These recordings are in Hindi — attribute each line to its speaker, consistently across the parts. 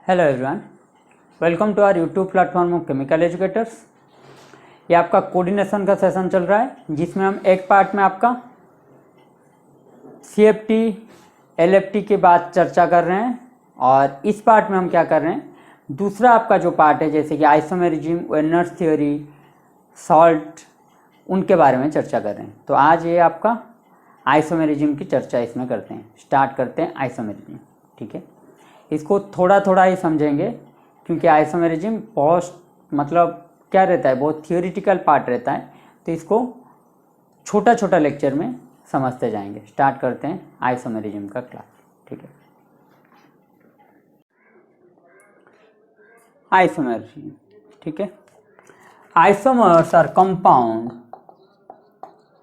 Speaker 1: Hello everyone, welcome to our YouTube platform of chemical educators. ये आपका कोऑर्डिनेशन का सेशन चल रहा है जिसमें हम एक पार्ट में आपका CFT LFT के बाद चर्चा कर रहे हैं और इस पार्ट में हम क्या कर रहे हैं, दूसरा आपका जो पार्ट है जैसे कि आइसोमेरिज्म, वेर्नर्स थ्योरी, सॉल्ट, उनके बारे में चर्चा कर रहे हैं। तो आज ये आपका आइसोमेरिज्म की चर्चा इसमें करते हैं। स्टार्ट करते हैं आइसोमेरिज्म। ठीक है, इसको थोड़ा थोड़ा ही समझेंगे क्योंकि आइसोमेरिज्म बहुत क्या रहता है, बहुत थियोरिटिकल पार्ट रहता है, तो इसको छोटा छोटा लेक्चर में समझते जाएंगे। स्टार्ट करते हैं आइसोमेरिज्म का क्लास। ठीक है, आइसोमेरिज्म। ठीक है, isomers are compound,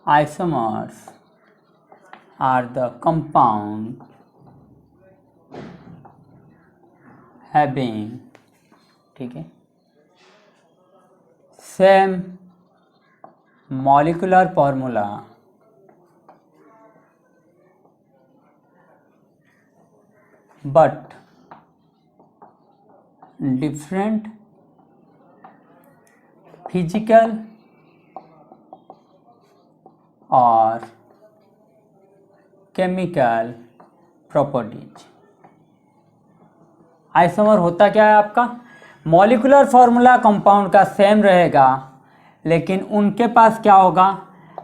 Speaker 1: isomers are the compound having, ठीक है, same molecular formula but different physical or chemical properties। Isomer होता क्या है, आपका मॉलिक्यूलर फॉर्मूला कंपाउंड का सेम रहेगा लेकिन उनके पास क्या होगा,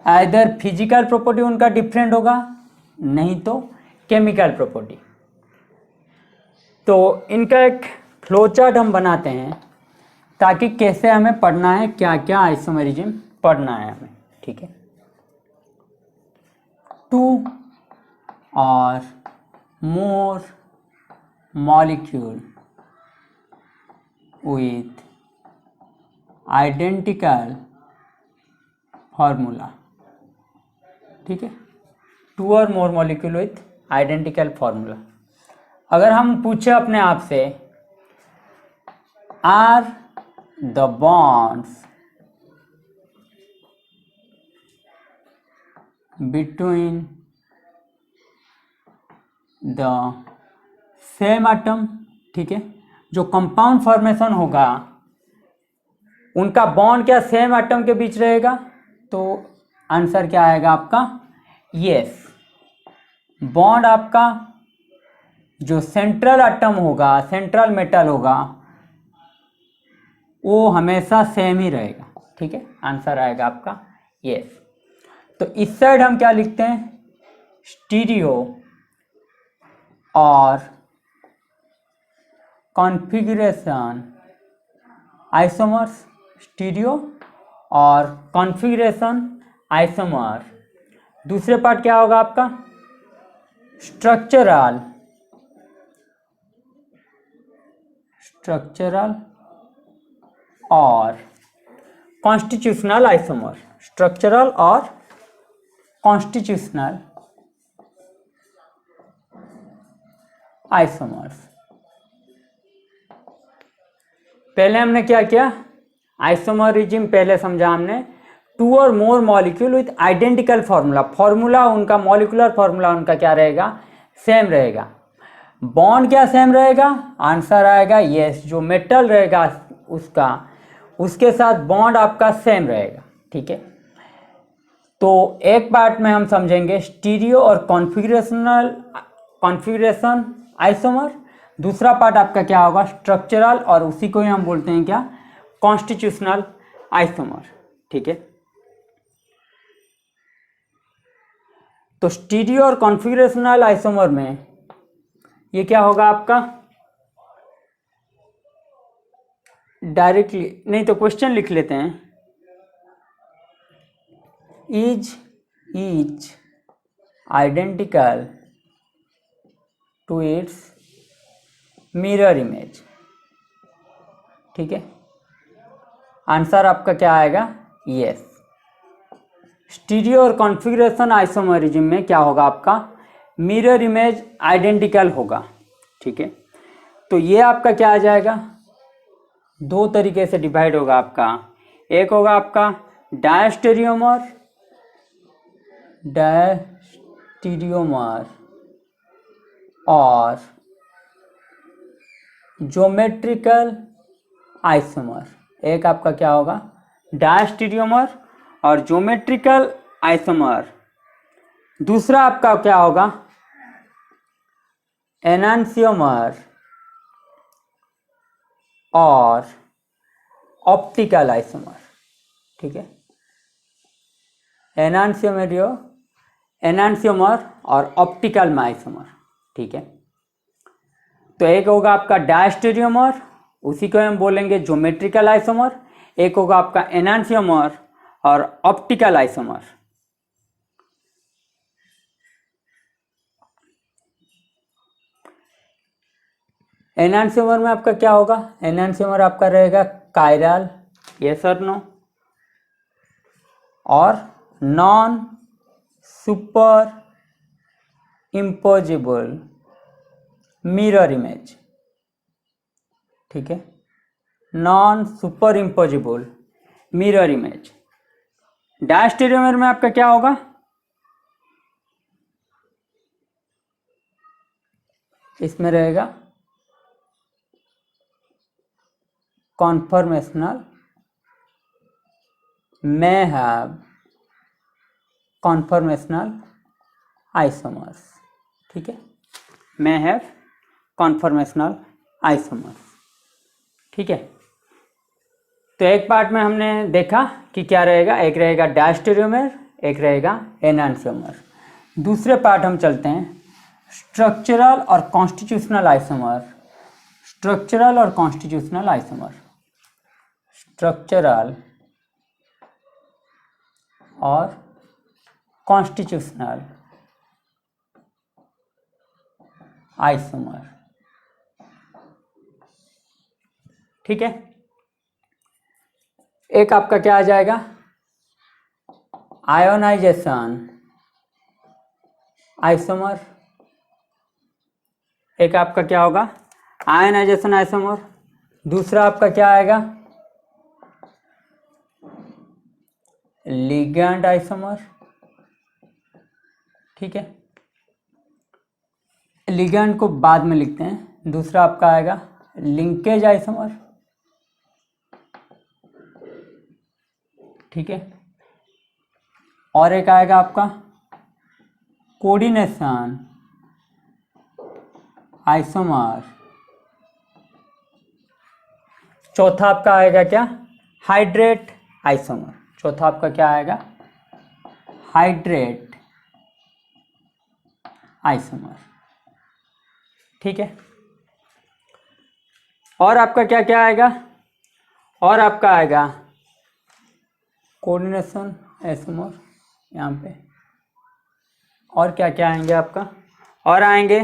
Speaker 1: आइदर फिजिकल प्रॉपर्टी उनका डिफरेंट होगा, नहीं तो केमिकल प्रॉपर्टी। तो इनका एक फ्लो चार्ट हम बनाते हैं ताकि कैसे हमें पढ़ना है, क्या क्या आइसोमेरिज्म पढ़ना है हमें। ठीक है, टू और मोर molecule with identical formula। ठीक है, टू और more molecule with identical formula. अगर हम पूछे अपने आप से, are the bonds between the same atom, ठीक है, जो कंपाउंड फॉर्मेशन होगा उनका बॉन्ड क्या सेम एटम के बीच रहेगा, तो आंसर क्या आएगा आपका, यस। बॉन्ड आपका जो सेंट्रल एटम होगा, सेंट्रल मेटल होगा, वो हमेशा सेम ही रहेगा। ठीक है, आंसर आएगा आपका यस। तो इस साइड हम क्या लिखते हैं, स्टीरियो और कॉन्फ़िगरेशन आइसोमर्स, स्टीरियो और कॉन्फ़िगरेशन आइसोमर। दूसरे पार्ट क्या होगा आपका, स्ट्रक्चरल और कॉन्स्टिट्यूशनल आइसोमर, स्ट्रक्चरल और कॉन्स्टिट्यूशनल आइसोमर्स। पहले हमने क्या किया, आइसोमेरिज्म पहले समझा हमने, टू और more molecule with identical formula, formula उनका, मॉलिक्यूलर फार्मूला उनका क्या रहेगा, सेम रहेगा। बॉन्ड क्या सेम रहेगा, आंसर आएगा यस। जो मेटल रहेगा उसका, उसके साथ बॉन्ड आपका सेम रहेगा। ठीक है, तो एक पार्ट में हम समझेंगे स्टीरियो और कॉन्फ़िगरेशन आइसोमर। दूसरा पार्ट आपका क्या होगा, स्ट्रक्चरल, और उसी को ही हम बोलते हैं क्या, कॉन्स्टिट्यूशनल आइसोमर। ठीक है, तो स्टीरियो और कॉन्फ़िगरेशनल आइसोमर में ये क्या होगा आपका, डायरेक्टली नहीं तो क्वेश्चन लिख लेते हैं, is each identical to its mirror image. ठीक है, आंसर आपका क्या आएगा, यस। स्टीरियो और कॉन्फ़िगरेशन आइसोमेरिज्म में क्या होगा आपका, मिरर इमेज आइडेंटिकल होगा। ठीक है, तो ये आपका क्या आ जाएगा, दो तरीके से डिवाइड होगा आपका। एक होगा आपका डायस्टेरियोमर और ज्योमेट्रिकल आइसोमर, एक आपका क्या होगा डायस्टेरियोमर और ज्योमेट्रिकल आइसोमर। दूसरा आपका क्या होगा एनांसियोमर और ऑप्टिकल आइसोमर। ठीक है, एनांसियोमर और ऑप्टिकल आइसोमर। ठीक है, तो एक होगा आपका डायस्टेरियोमर, उसी को हम बोलेंगे ज्योमेट्रिकल आइसोमर। एक होगा आपका एनांसियोमर और ऑप्टिकल आइसोमर। एनांसियोमर में आपका क्या होगा, एनांसियोमर आपका रहेगा कायरल, यस और नो, और non super imposable mirror image. ठीक है, non super imposable mirror image. Diastereomer में आपका क्या होगा, इसमें रहेगा conformational may have conformational isomers। ठीक है, may have conformational isomers। ठीक है, तो एक पार्ट में हमने देखा कि क्या रहेगा, एक रहेगा डायस्टेरियोमर, एक रहेगा एनांसियोमर। दूसरे पार्ट हम चलते हैं स्ट्रक्चरल और कॉन्स्टिट्यूशनल आइसोमर। स्ट्रक्चरल और कॉन्स्टिट्यूशनल आइसोमर, स्ट्रक्चरल और कॉन्स्टिट्यूशनल आइसोमर। ठीक है, एक आपका क्या आ जाएगा आयोनाइजेशन आइसोमर, एक आपका क्या होगा आयोनाइजेशन आइसोमर। दूसरा आपका क्या आएगा लिगैंड आइसोमर। ठीक है, लिगैंड को बाद में लिखते हैं। दूसरा आपका आएगा लिंकेज आइसोमर। ठीक है, और एक आएगा आपका कोऑर्डिनेशन आइसोमर। चौथा आपका आएगा क्या हाइड्रेट आइसोमर। चौथा आपका क्या आएगा हाइड्रेट आइसोमर। ठीक है, और आपका क्या क्या आएगा, और आपका आएगा कोऑर्डिनेशन आइसोमर यहाँ पे। और क्या क्या आएंगे आपका, और आएंगे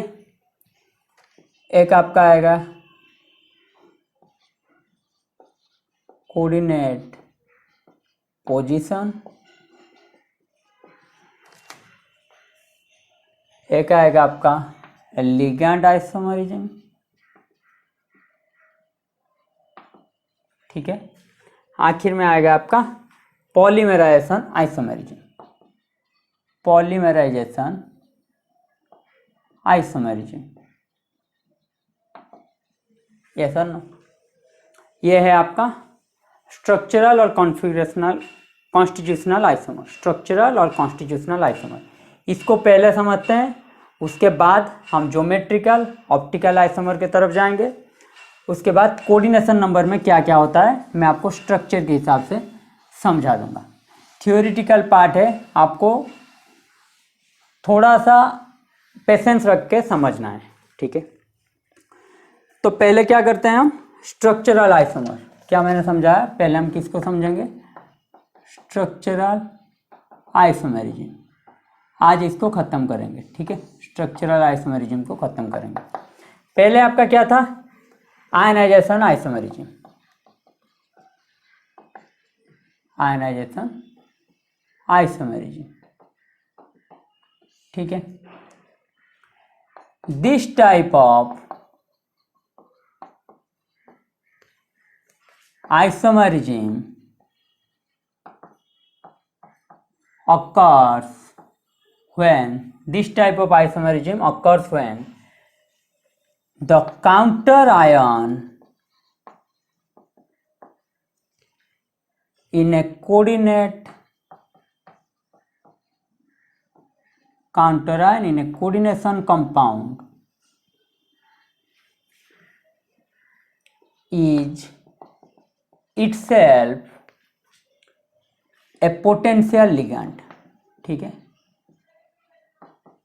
Speaker 1: एक आपका आएगा कोऑर्डिनेट पोजीशन, एक आएगा आपका लिगैंड आइसोमरिज्म। ठीक है, आखिर में आएगा आपका पॉलीमराइजेशन आइसोमरिज्म। पॉलीमराइजेशन आइसोमरिज्म, ये सर नो, ये है आपका स्ट्रक्चरल और कॉन्फिगरेशनल कॉन्स्टिट्यूशनल आइसोमर। स्ट्रक्चरल और कॉन्स्टिट्यूशनल आइसोमर, इसको पहले समझते हैं, उसके बाद हम ज्योमेट्रिकल ऑप्टिकल आइसोमर की तरफ जाएंगे। उसके बाद कोऑर्डिनेशन नंबर में क्या क्या होता है मैं आपको स्ट्रक्चर के हिसाब से समझा दूंगा। थियोरिटिकल पार्ट है, आपको थोड़ा सा पेशेंस रख के समझना है। ठीक है, तो पहले क्या करते हैं हम स्ट्रक्चरल आइसोमर। क्या मैंने समझाया, पहले हम किसको समझेंगे स्ट्रक्चरल आइसोमरिज्म। आज इसको खत्म करेंगे। ठीक है, स्ट्रक्चरल आइसोमरिज्म को खत्म करेंगे। पहले आपका क्या था आयनाइजेशन आइसोमरिज्म। Ionization isomerism. ठीक है, this type of isomerism occurs when this type of isomerism occurs when the counter ion in a coordinate counter ion in a coordination compound is itself a potential ligand। ठीक है,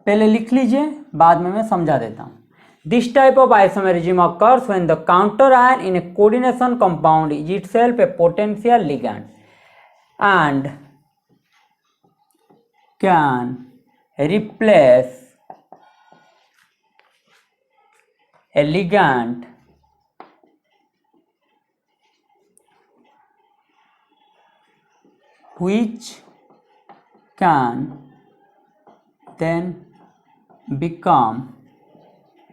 Speaker 1: पहले लिख लीजिए, बाद में मैं समझा देता हूं। This type of isomerism occurs when the counter ion in a coordination compound is itself a potential ligand and can replace a ligand which can then become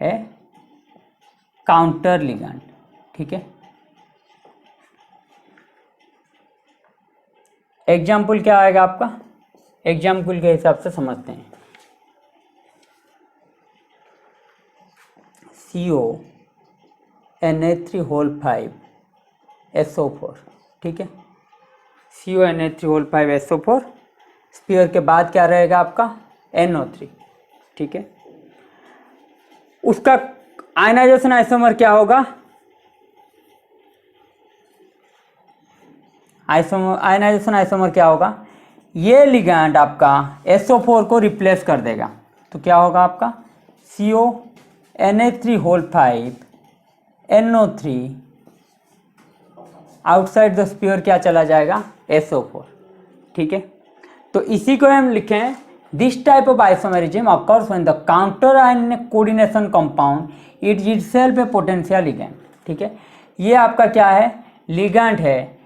Speaker 1: a counter ligand। ठीक है, एग्जाम्पल क्या आएगा आपका, एग्जाम्पल के हिसाब से समझते हैं। CONH3 SO4। ठीक है, CONH3 SO4, स्पीयर के बाद क्या रहेगा आपका NO3। ठीक है, उसका आयनाइजेशन आइसोमर क्या होगा, आयनाइजेशन आइसोमर क्या होगा, ये लिगैंड आपका SO4 को रिप्लेस कर देगा। तो क्या होगा आपका CONH3 NO3, outside the spear क्या चला जाएगा SO4। ठीक है, तो इसी को हम लिखें, this type of isomerism occurs when the counter ion in a coordination compound it itself a potential ligand। ठीक है, ये आपका क्या है, लिगैंड है,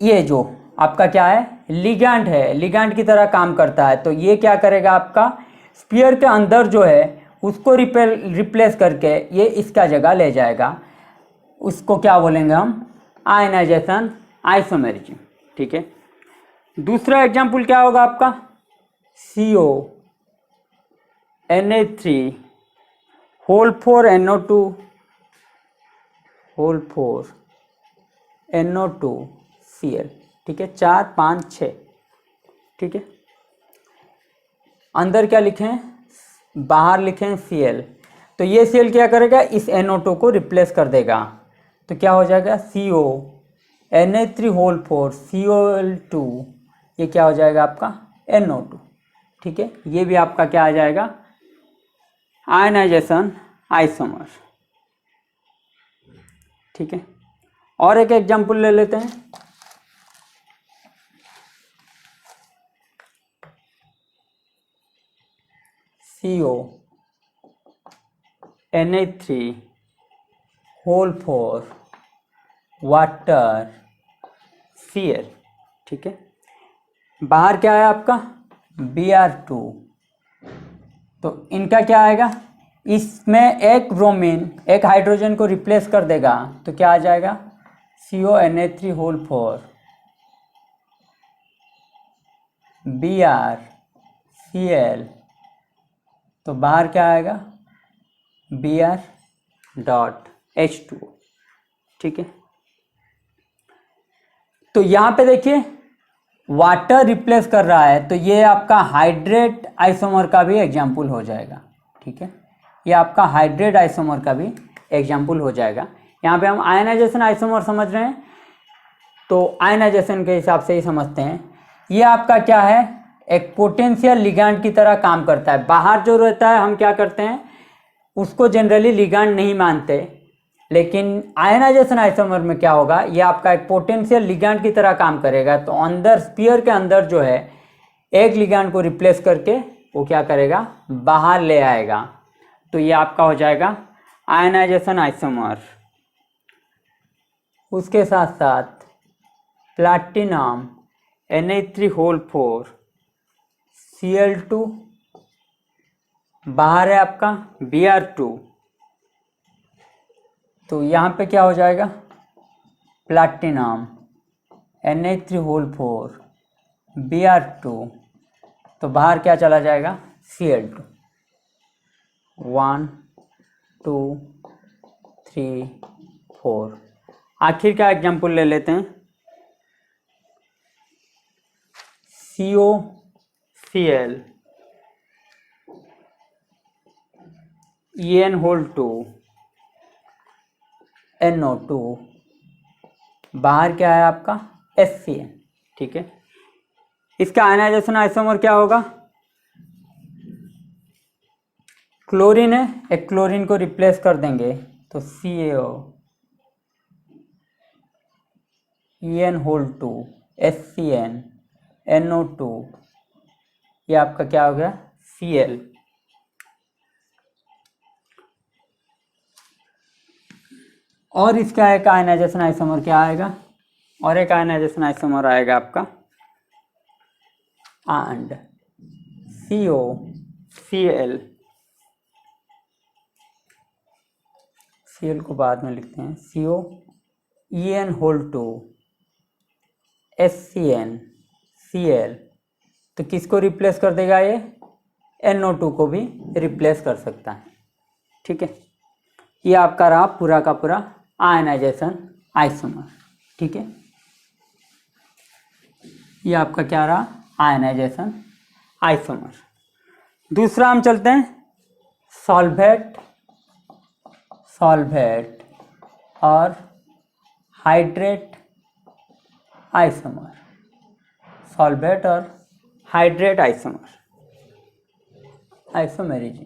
Speaker 1: ये जो आपका क्या है लिगैंड है, लिगैंड की तरह काम करता है। तो ये क्या करेगा, आपका स्पीयर के अंदर जो है उसको रिप्लेस करके ये इसका जगह ले जाएगा। उसको क्या बोलेंगे हम, आयनाइजेशन आइसोमेरिज्म। ठीक है, दूसरा एग्जाम्पल क्या होगा आपका, CONH3 ठीक है, 4 5 6। ठीक है, अंदर क्या लिखें, बाहर लिखें Cl। तो ये Cl क्या करेगा, इस NO2 को रिप्लेस कर देगा। तो क्या हो जाएगा CONH3 COL2, ये क्या हो जाएगा आपका NO2। ठीक है, ये भी आपका क्या आ जाएगा, आयनाइजेशन आइसोमर। ठीक है, और एक एग्जांपल ले लेते हैं। CONH3 water Cl। ठीक है, बाहर क्या है आपका Br2। तो इनका क्या आएगा, इसमें एक ब्रोमीन एक हाइड्रोजन को रिप्लेस कर देगा। तो क्या आ जाएगा CONH3 BrCl। तो बाहर क्या आएगा Br.H2। ठीक है, तो यहाँ पे देखिए वाटर रिप्लेस कर रहा है, तो ये आपका हाइड्रेट आइसोमर का भी एग्जाम्पल हो जाएगा। ठीक है, ये आपका हाइड्रेट आइसोमर का भी एग्जाम्पल हो जाएगा। यहाँ पे हम आयनाइजेशन आइसोमर समझ रहे हैं, तो आयनाइजेशन के हिसाब से ही समझते हैं। ये आपका क्या है, एक पोटेंशियल लिगैंड की तरह काम करता है। बाहर जो रहता है हम क्या करते हैं, उसको जनरली लिगैंड नहीं मानते, लेकिन आयनाइजेशन आइसोमर में क्या होगा, ये आपका एक पोटेंशियल लिगैंड की तरह काम करेगा। तो अंदर स्पीयर के अंदर जो है एक लिगैंड को रिप्लेस करके वो क्या करेगा, बाहर ले आएगा। तो ये आपका हो जाएगा आयनाइजेशन आइसोमर। उसके साथ साथ प्लैटिनम Na3 Cl2, बाहर है आपका Br2। तो यहाँ पे क्या हो जाएगा, प्लैटिनम Na3 Br2। तो बाहर क्या चला जाएगा Cl2। 1 2 3 4। आखिर का एग्जाम्पल ले लेते हैं, COCl En2 NO2, बाहर क्या है आपका HCl, ठीक है। इसका आयनाइजेशन आइसोमर क्या होगा, क्लोरीन है, एक क्लोरीन को रिप्लेस कर देंगे तो CaO En2 HCN NO2, ये आपका क्या हो गया Cl। और इसका एक आयनाइजेशन आइसोमर क्या आएगा, और एक आयनाइजेशन आइसोमर आएगा आपका एंड COCl, Cl को बाद में लिखते हैं, CO En2 HCN Cl, तो किसको रिप्लेस कर देगा, ये NO2 को भी रिप्लेस कर सकता है, ठीक है। ये आपका रहा पूरा का पूरा आयनाइजेशन आइसोमर, ठीक है। ये आपका क्या रहा, आयनाइजेशन आइसोमर। दूसरा हम चलते हैं सॉल्वेट और हाइड्रेट आइसोमर, सॉल्वेट और हाइड्रेट आइसोमर, आइसोमेरिज्म,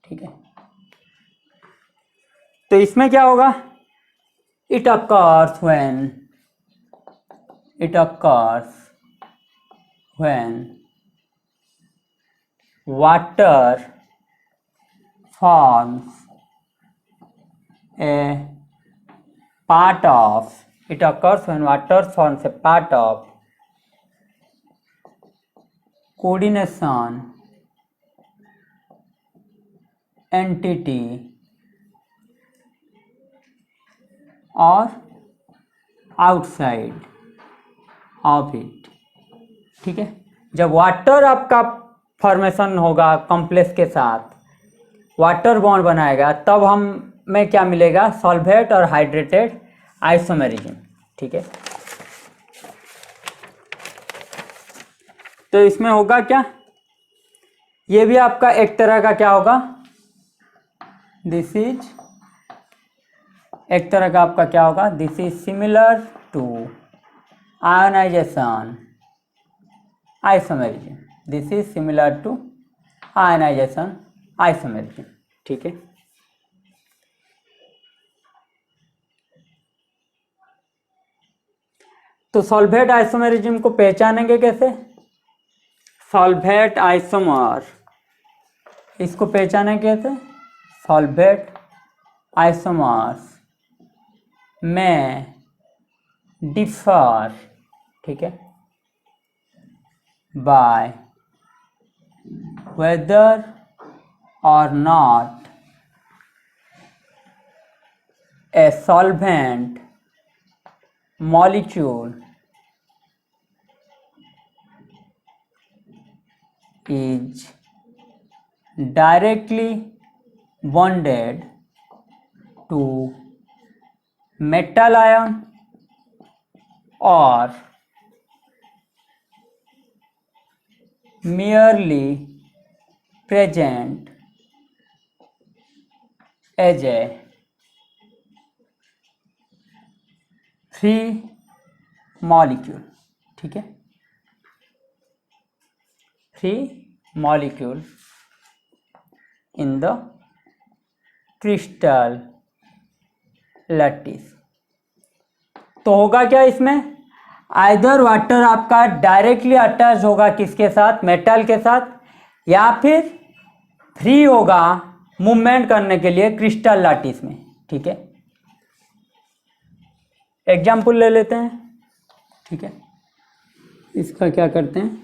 Speaker 1: ठीक है। तो इसमें क्या होगा, it occurs when water forms a part of coordination entity और आउटसाइड ऑफ इट, ठीक है। जब वाटर आपका फॉर्मेशन होगा कॉम्प्लेक्स के साथ, वाटर बॉन्ड बनाएगा, तब हम में क्या मिलेगा, सॉल्वेट और हाइड्रेटेड आइसोमेरिज्म, ठीक है। तो इसमें होगा क्या, ये भी आपका एक तरह का क्या होगा, दिस इज एक तरह का आपका क्या होगा, this is similar to ionization isomerism, this is similar to ionization isomerism, ठीक है। तो सॉल्वेट आइसोमेरिज्म को पहचानेंगे कैसे, सॉल्वेट आइसोमर, इसको पहचाने कैसे, सॉल्वेट आइसोमर्स में डिफर, ठीक है, बाय वेदर और not a solvent molecule is directly bonded to metal ion or merely present as a free molecule, ठीक है, free molecule in the crystal lattice। तो होगा क्या इसमें, आइदर वाटर आपका डायरेक्टली अटैच होगा किसके साथ, मेटल के साथ, या फिर फ्री होगा मूवमेंट करने के लिए क्रिस्टल लैटिस में, ठीक है। एग्जाम्पल ले लेते हैं, ठीक है, इसका क्या करते हैं,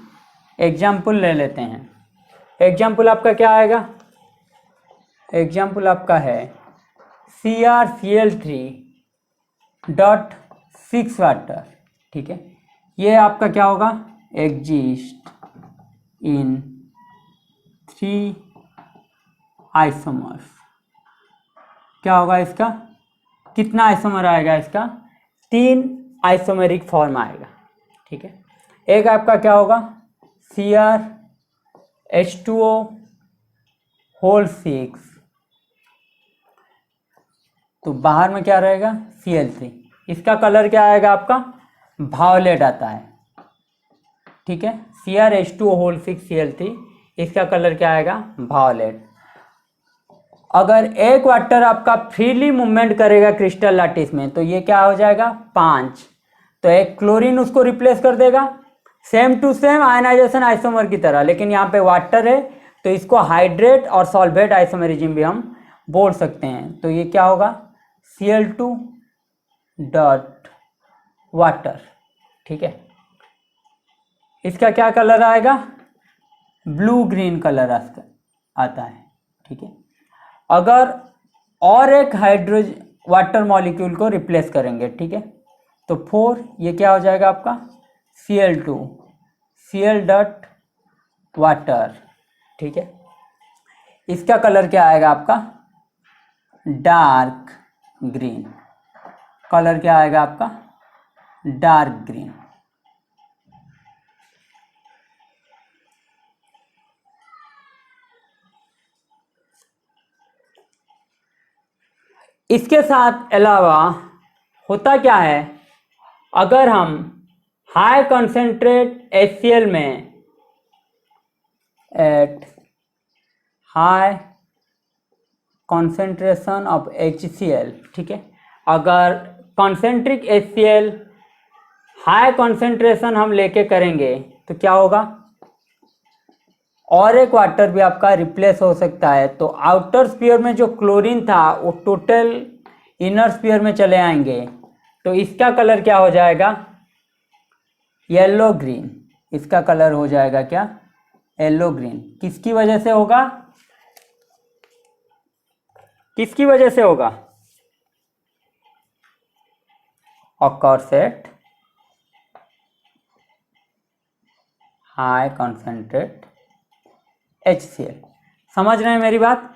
Speaker 1: एग्जाम्पल ले लेते हैं। एग्जाम्पल आपका क्या आएगा, एग्जाम्पल आपका है CrCl3.6 वाटर, ठीक है। ये आपका क्या होगा, एग्जिस्ट इन 3 आइसोमर्स, क्या होगा इसका, कितना आइसोमर आएगा इसका, 3 आइसोमेरिक फॉर्म आएगा। ठीक है, एक आपका क्या होगा CrH2O होल 6, तो बाहर में क्या रहेगा Cl3, इसका कलर क्या आएगा आपका वायलेट आता है। ठीक है, CrH2O होल 6 Cl3, इसका कलर क्या आएगा वायलेट। अगर एक वाटर आपका फ्रीली मूवमेंट करेगा क्रिस्टल लैटिस में तो ये क्या हो जाएगा 5, तो एक क्लोरीन उसको रिप्लेस कर देगा, same to same ionization isomer की तरह, लेकिन यहाँ पे वाटर है तो इसको हाइड्रेट और सॉल्वेट आइसोमेरिज्म भी हम बोल सकते हैं। तो ये क्या होगा Cl2 डॉट वाटर। ठीक है, इसका क्या कलर आएगा, ब्लू ग्रीन कलर आता है। ठीक है, अगर और एक हाइड्रोजन वाटर मॉलिक्यूल को रिप्लेस करेंगे, ठीक है, तो 4, ये क्या हो जाएगा आपका Cl2 Cl डॉट वाटर। ठीक है, इसका कलर क्या आएगा आपका डार्क ग्रीन, कलर क्या आएगा आपका डार्क ग्रीन। इसके साथ अलावा होता क्या है, अगर हम हाई कंसेंट्रेट HCl में at high concentration of HCl, ठीक है, अगर कॉन्सेंट्रिक HCl हाई कंसेंट्रेशन हम लेके करेंगे तो क्या होगा, और एक वाटर भी आपका रिप्लेस हो सकता है। तो आउटर स्फीयर में जो क्लोरीन था वो टोटल इनर स्फीयर में चले आएंगे, तो इसका कलर क्या हो जाएगा येलो ग्रीन, इसका कलर हो जाएगा क्या येलो ग्रीन। किसकी वजह से होगा, किसकी वजह से होगा, occurs at high concentrate HCl। समझ रहे हैं मेरी बात,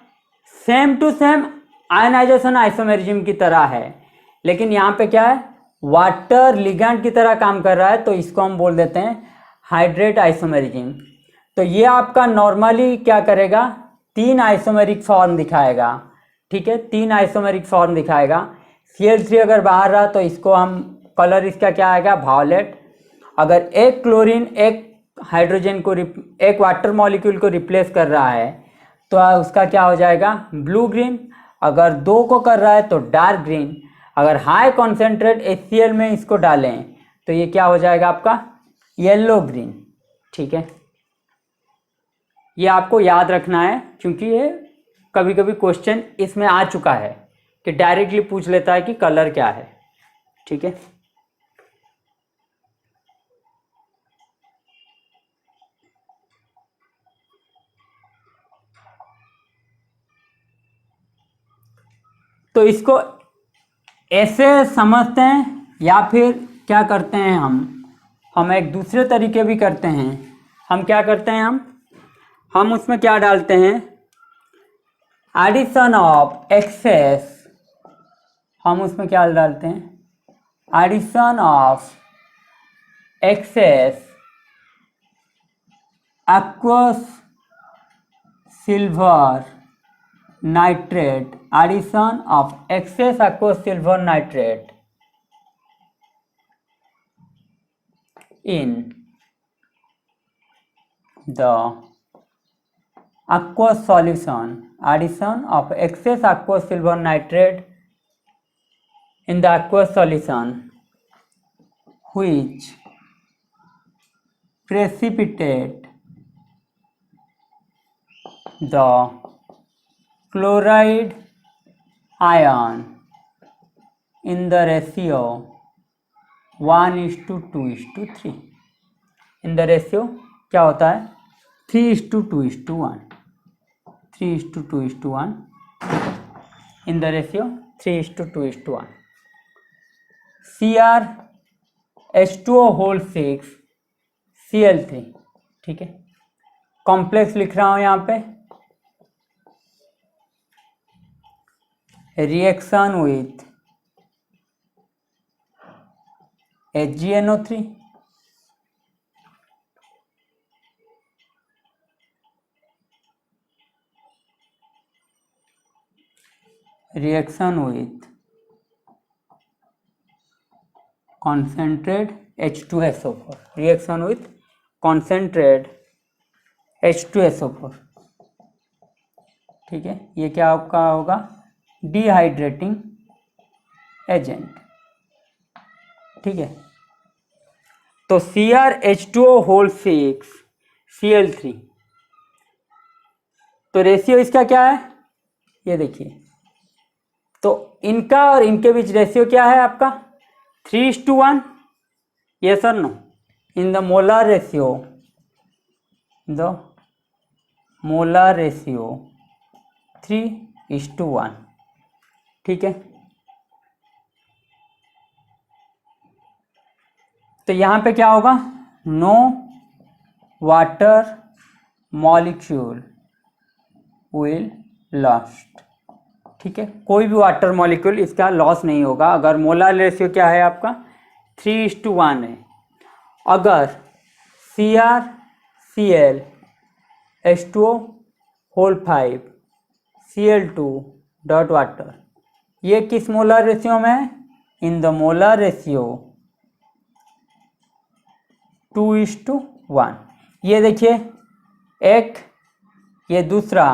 Speaker 1: same to same ionization isomerism की तरह है, लेकिन यहाँ पे क्या है वाटर लिगैंड की तरह काम कर रहा है, तो इसको हम बोल देते हैं हाइड्रेट आइसोमेरिज्म। तो ये आपका नॉर्मली क्या करेगा 3 आइसोमेरिक फॉर्म दिखाएगा। ठीक है, 3 आइसोमेरिक फॉर्म दिखाएगा। Cl3 अगर बाहर रहा तो इसको हम कलर इसका क्या आएगा वायलेट। अगर एक क्लोरीन एक हाइड्रोजन को एक वाटर मॉलिक्यूल को रिप्लेस कर रहा है तो उसका क्या हो जाएगा ब्लू ग्रीन। अगर 2 को कर रहा है तो डार्क ग्रीन। अगर हाई कॉन्सेंट्रेट HCl में इसको डालें तो ये क्या हो जाएगा आपका येलो ग्रीन। ठीक है, ये आपको याद रखना है क्योंकि ये कभी कभी क्वेश्चन इसमें आ चुका है कि डायरेक्टली पूछ लेता है कि कलर क्या है। ठीक है, तो इसको ऐसे समझते हैं या फिर क्या करते हैं हम एक दूसरे तरीके भी करते हैं। हम क्या करते हैं, हम उसमें क्या डालते हैं एडिशन ऑफ एक्सेस, हम उसमें क्या डालते हैं addition of excess aqueous silver nitrate, addition of excess aqueous silver nitrate in the aqueous solution, addition of excess aqueous silver nitrate in the aqueous solution which precipitate the chloride ion in the ratio 1:2:3। In the ratio क्या होता है 3:2:1, 3:2:1 in the ratio 3:2:1। CrH2O whole 6 Cl3। ठीक है, कॉम्प्लेक्स लिख रहा हूँ यहाँ पे reaction with HgNO3, reaction with concentrate H2SO4, reaction with concentrate H2SO4, ठीक है। ये क्या आपका होगा, डिहाइड्रेटिंग एजेंट, ठीक है। तो CrH2O6 Cl3, तो रेशियो इसका क्या है, ये देखिए। तो इनका और इनके बीच रेशियो क्या है आपका, 3:1, ये sir no, in the molar ratio, the molar ratio 3:1, ठीक है। तो यहाँ पे क्या होगा, no water molecule will lost, ठीक है। कोई भी वाटर मॉलिक्यूल इसका लॉस नहीं होगा अगर मोलर रेशियो क्या है आपका 3:1 है। अगर CrCl H2O5 Cl2 dot water, ये किस मोलर रेशियो में है, इन द मोलर रेशियो 2:1। ये देखिए एक, ये दूसरा,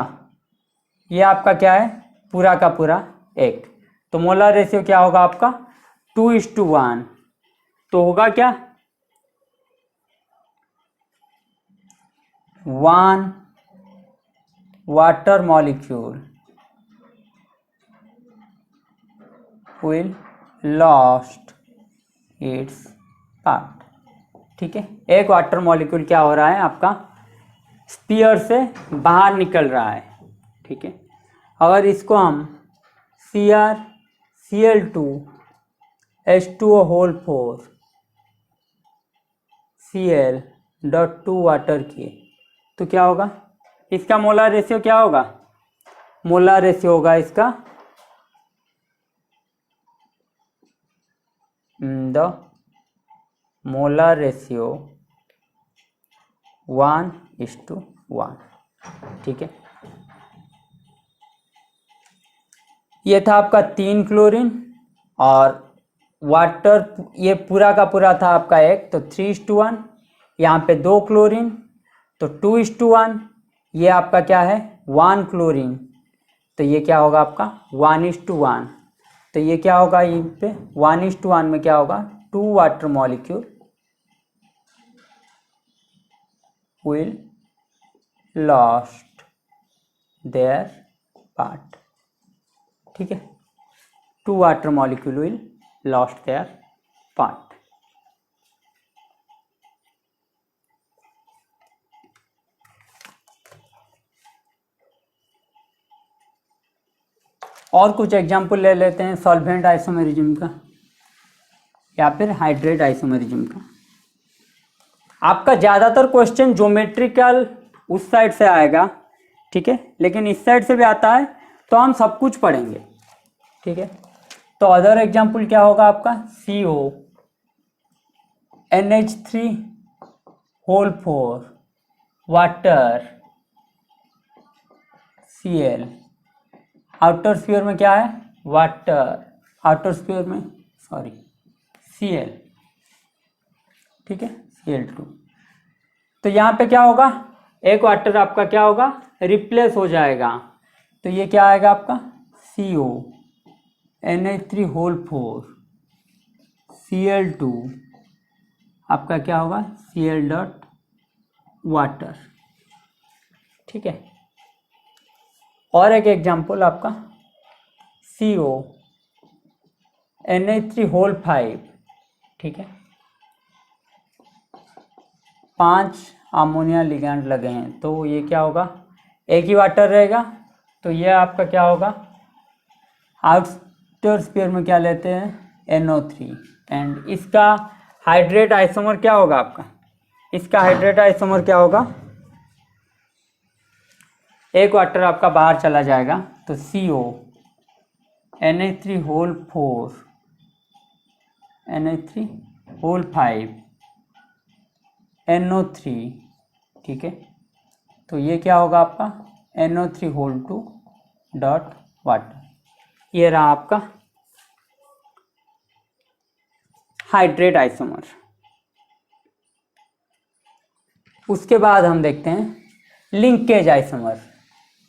Speaker 1: ये आपका क्या है, पूरा का पूरा एक, तो मोलर रेशियो क्या होगा आपका 2:1। तो होगा क्या, 1 water molecule will lost its part, ठीक है। एक वाटर मॉलिक्यूल क्या हो रहा है आपका स्पीयर से बाहर निकल रहा है, ठीक है। अगर इसको हम CrCl2 H2O4 Cl.2 वाटर किए तो क्या होगा, इसका मोलर रेशियो क्या होगा, मोलर रेशियो होगा इसका द मोलर रेशियो 1:1, ठीक है। ये था आपका 3 क्लोरीन और वाटर, ये पूरा का पूरा था आपका एक, तो 3:1। यहाँ पे 2 क्लोरीन तो 2:1। ये आपका क्या है 1 क्लोरीन, तो ये क्या होगा आपका 1:1। तो ये क्या होगा, इन पे 1:1 में क्या होगा, 2 water molecule will lost their part, ठीक है। 2 water molecule will lost their part. और कुछ एग्जाम्पल ले लेते हैं सॉल्वेंट आइसोमेरिज्म का या फिर हाइड्रेट आइसोमेरिज्म का। आपका ज़्यादातर क्वेश्चन ज्योमेट्रिकल उस साइड से आएगा, ठीक है, लेकिन इस साइड से भी आता है, तो हम सब कुछ पढ़ेंगे, ठीक है। तो अदर एग्जाम्पल क्या होगा आपका CONH3 water Cl, outer sphere में क्या है वाटर, आउटर स्फीयर में Cl, ठीक है, Cl2। तो यहाँ पे क्या होगा, एक वाटर आपका क्या होगा रिप्लेस हो जाएगा, तो ये क्या आएगा आपका CONH3 Cl2 आपका क्या होगा Cl डॉट वाटर, ठीक है। और एक एग्जाम्पल आपका CONH3 ठीक है, 5 अमोनिया लिगैंड लगे हैं, तो ये क्या होगा एक ही वाटर रहेगा, तो ये आपका क्या होगा आउटर स्फीयर में क्या लेते हैं NO3, एंड इसका हाइड्रेट आइसोमर क्या होगा आपका, इसका हाइड्रेट आइसोमर क्या होगा, एक वाटर आपका बाहर चला जाएगा तो CO NH3 whole 4, NH3 whole 5, NO3, ठीक है। तो ये क्या होगा आपका NO3 होल 2 डॉट वाटर। ये रहा आपका हाइड्रेट आइसोमर। उसके बाद हम देखते हैं लिंकेज आइसोमर,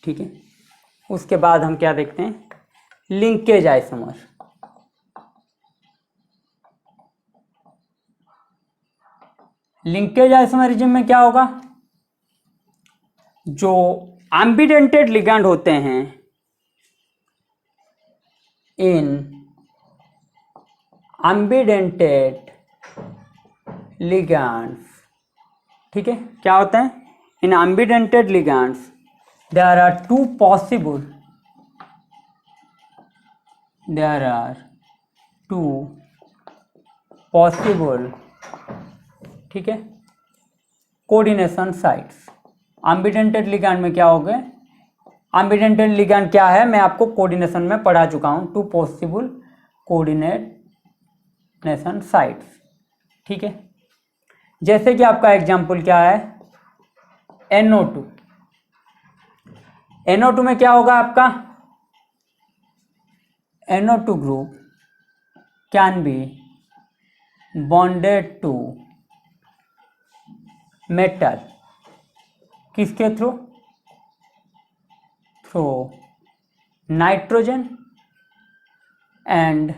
Speaker 1: ठीक है। उसके बाद हम क्या देखते हैं, लिंकेज आइसोमर। लिंकेज आइसोमरिज्म में क्या होगा, जो एम्बिडेंटेड लिगैंड होते हैं इन एम्बिडेंटेड लिगैंड्स, ठीक है, क्या होते हैं, इन ambidentate ligands there are two possible ठीक है कोऑर्डिनेशन साइट्स। एम्बिडेंटेड लिगैंड में क्या हो गए, एम्बिडेंटेड लिगैंड क्या है मैं आपको कोऑर्डिनेशन में पढ़ा चुका हूं, टू पॉसिबल कोऑर्डिनेशन साइट्स, ठीक है। जैसे कि आपका एग्जांपल क्या है, NO2। NO2 में क्या होगा आपका, NO2 group can be bonded to metal, किसके थ्रू, थ्रू नाइट्रोजन, एंड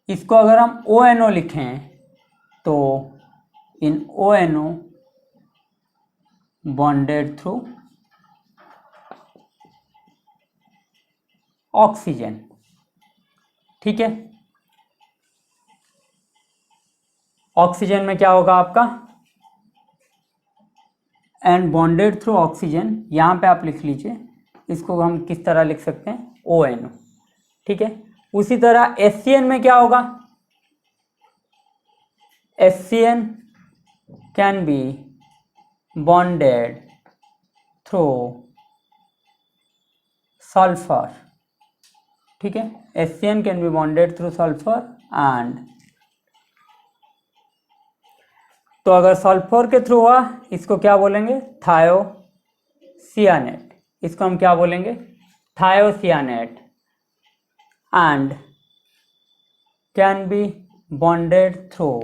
Speaker 1: इसको अगर हम ONO लिखें तो इन ONO बॉन्डेड थ्रू ऑक्सीजन, ठीक है। ऑक्सीजन में क्या होगा आपका, एंड बॉन्डेड थ्रू ऑक्सीजन, यहां पे आप लिख लीजिए, इसको हम किस तरह लिख सकते हैं, ONO, ठीक है। उसी तरह HCN में क्या होगा, HCN can be bonded through sulphur, ठीक है। HCN can be bonded through sulphur and, तो अगर सल्फर के थ्रू हुआ इसको क्या बोलेंगे, थायोसियानेट, इसको हम क्या बोलेंगे, thiocyanate, and can be bonded through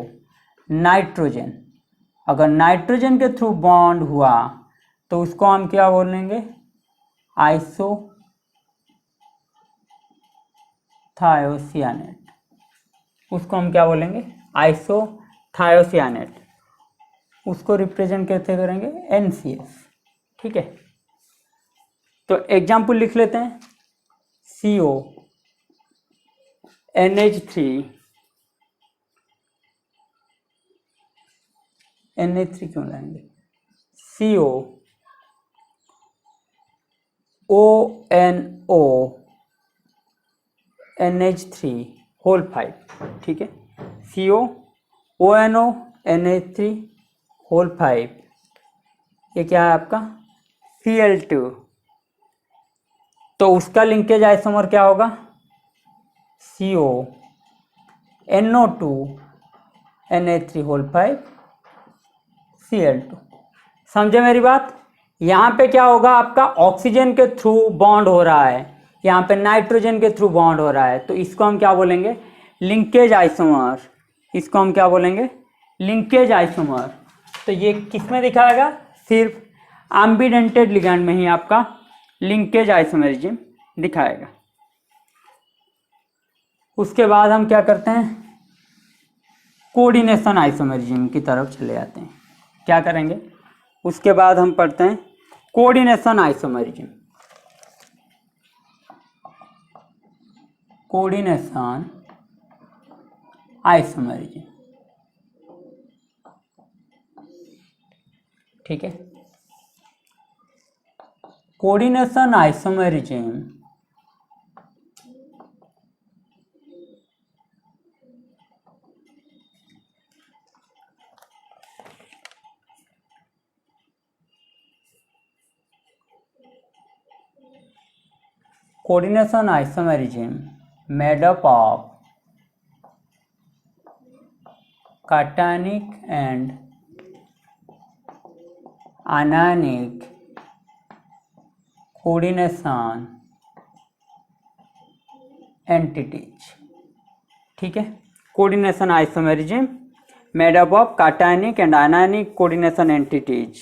Speaker 1: nitrogen, अगर नाइट्रोजन के थ्रू बॉन्ड हुआ तो उसको हम क्या बोलेंगे, आइसो थायोसियानेट, उसको हम क्या बोलेंगे, आइसो थायोसियानेट। उसको रिप्रेजेंट कैसे करेंगे, NCS, ठीक है। तो एग्जाम्पल लिख लेते हैं, CO NH3 क्यों लाएंगे, CO ONO NH3 होल 5, ठीक है। CO ONO NH3 होल 5, ये क्या है आपका Cl2, तो उसका लिंकेज आइसोमर क्या होगा, CO NO2 NH3 whole 5 Cl2। समझे मेरी बात, यहाँ पे क्या होगा आपका, ऑक्सीजन के थ्रू बॉन्ड हो रहा है, यहाँ पे नाइट्रोजन के थ्रू बॉन्ड हो रहा है, तो इसको हम क्या बोलेंगे, लिंकेज आइसोमर, इसको हम क्या बोलेंगे, लिंकेज आइसोमर। तो ये किस में दिखाएगा, सिर्फ एम्बिडेंटेड लिगैंड में ही आपका लिंकेज आइसोमरिज्म दिखाएगा। उसके बाद हम क्या करते हैं, कोऑर्डिनेशन आइसोमरिज्म की तरफ चले जाते हैं। क्या करेंगे, उसके बाद हम पढ़ते हैं कोऑर्डिनेशन आइसोमरिज्म। कोऑर्डिनेशन आइसोमरिज्म, ठीक है। Coordination isomerism coordination isomerism made up of cationic and anionic coordination entities। ठीक है, coordination isomerism made up of cationic and anionic coordination entities।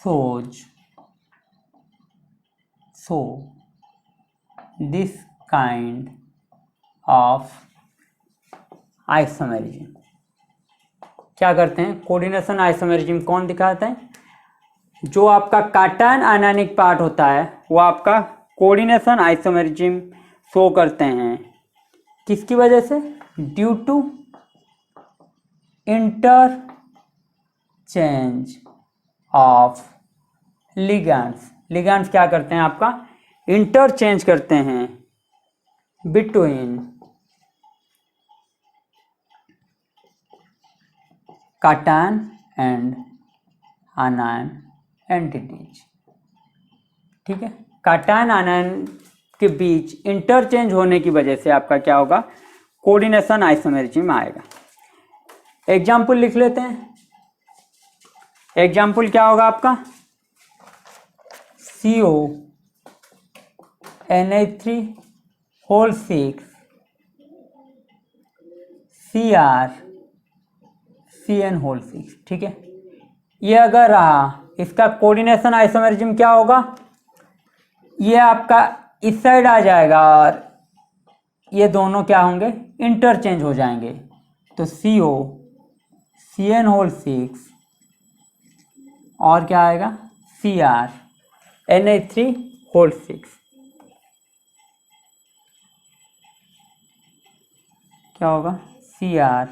Speaker 1: So this kind of isomerism क्या करते हैं, कोऑर्डिनेशन आइसोमेरिज्म कौन दिखाते हैं, जो आपका काटायन आयनिक पार्ट होता है वो आपका कोऑर्डिनेशन आइसोमेरिज्म शो करते हैं। किसकी वजह से, due to interchange of ligands. Ligands क्या करते हैं, आपका इंटरचेंज करते हैं between cation and anion entities. ठीक है, काटायन आनायन के बीच इंटरचेंज होने की वजह से आपका क्या होगा, कोऑर्डिनेशन आइसोमेरिज्म आएगा। एग्जाम्पल लिख लेते हैं। एग्जाम्पल क्या होगा आपका, CO NH3 Cr CN6। ठीक है, ये अगर रहा, इसका कोऑर्डिनेशन आइसोमेरिज्म क्या होगा, ये आपका इस साइड आ जाएगा और ये दोनों क्या होंगे, इंटरचेंज हो जाएंगे। तो CO CN6 और क्या आएगा, Cr NH3 क्या होगा, Cr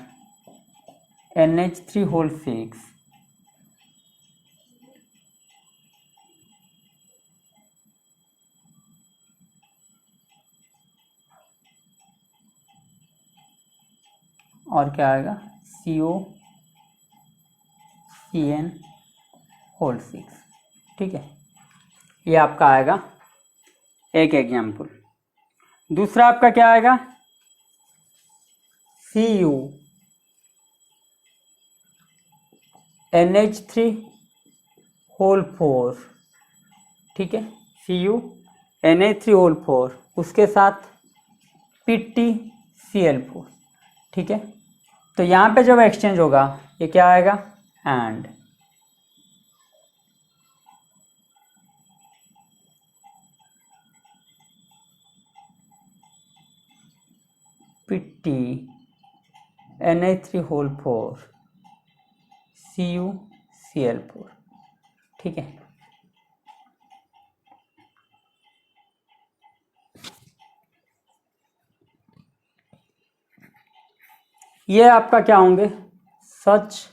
Speaker 1: NH3 और क्या आएगा, CO CN6। ठीक है, ये आपका आएगा एक एग्जाम्पल। दूसरा आपका क्या आएगा, Cu NH3 ठीक है, Cu NH3 उसके साथ PtCl4। ठीक है, तो यहाँ पे जब एक्सचेंज होगा ये क्या आएगा, एंड NH3 CuCl4। ठीक है, ये आपका क्या होंगे, such